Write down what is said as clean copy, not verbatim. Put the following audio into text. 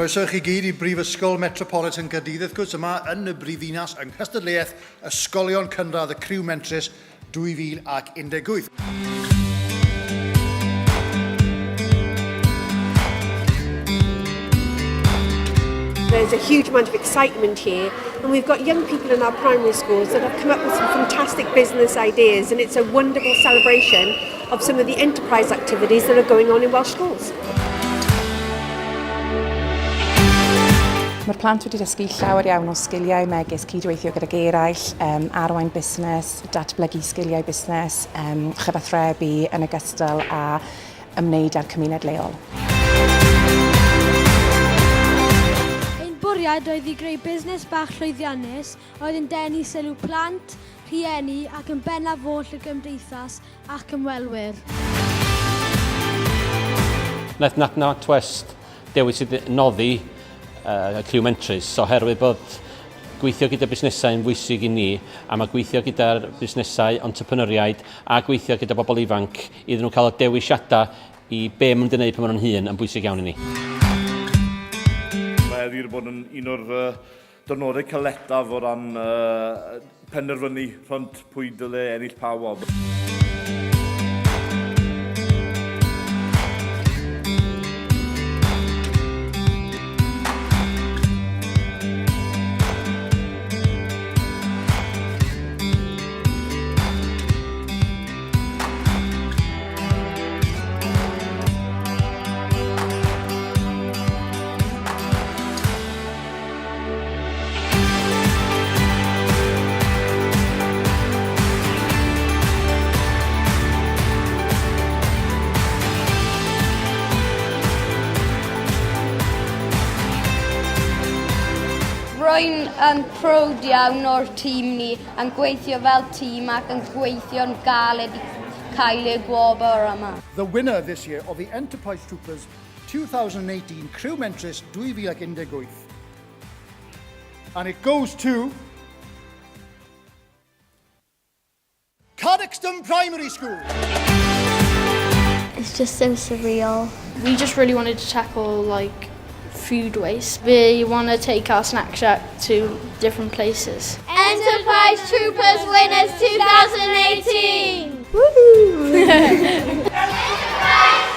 Croeso i chi gyd I Brifysgol Metropolitan Caerdydd. Wrth gwrs yma yn y brifddinas yng nghystadleuaeth ysgolion cynradd y Criw Mentrus 2018. There's a huge amount of excitement here, and we've got young people in our primary schools that have come up with some fantastic business ideas, and it's a wonderful celebration of some of the enterprise activities that are going on in Welsh schools. Mae'r plant wedi dysgu llawer iawn o sgiliau megis cydweithio gydag eraill, arwain busnes, datblygu sgiliau busnes, chyfathrebu yn ogystal â ymwneud â'r cymuned leol. Ein bwriad oedd I greu busnes bach llwyddiannus oedd yn denu sylw plant, rhieni ac yn bennaf oll y gymdeithas ac ymwelwyr. Nath Natna Twest dewis I noddi y Criw Mentrus, oherwydd bod gweithio gyda busnesau yn bwysig I ni, a mae gweithio gyda'r busnesau entrepreneuriaid a gweithio gyda bobl ifanc iddyn nhw cael y dewisiadau I be maen nhw'n gwneud pan maen nhw'n hŷn yn bwysig iawn I ni. Mae wedi bod yn un o'r dynodau caletaf o ran penderfynu rhwnt pwy dyle ennill pa wob. Rwy'n yn prowd iawn o'r tîm ni, yn gweithio fel tîm ac yn gweithio'n galed I cael y gwobr yma. The winner this year of the Enterprise Troopers 2018 Criw Mentrus 2018. And it goes to Cardickston Primary School. It's just so surreal. We just really wanted to tackle food waste. We want to take our snack shack to different places. Enterprise Troopers winners 2018! Woohoo! Enterprise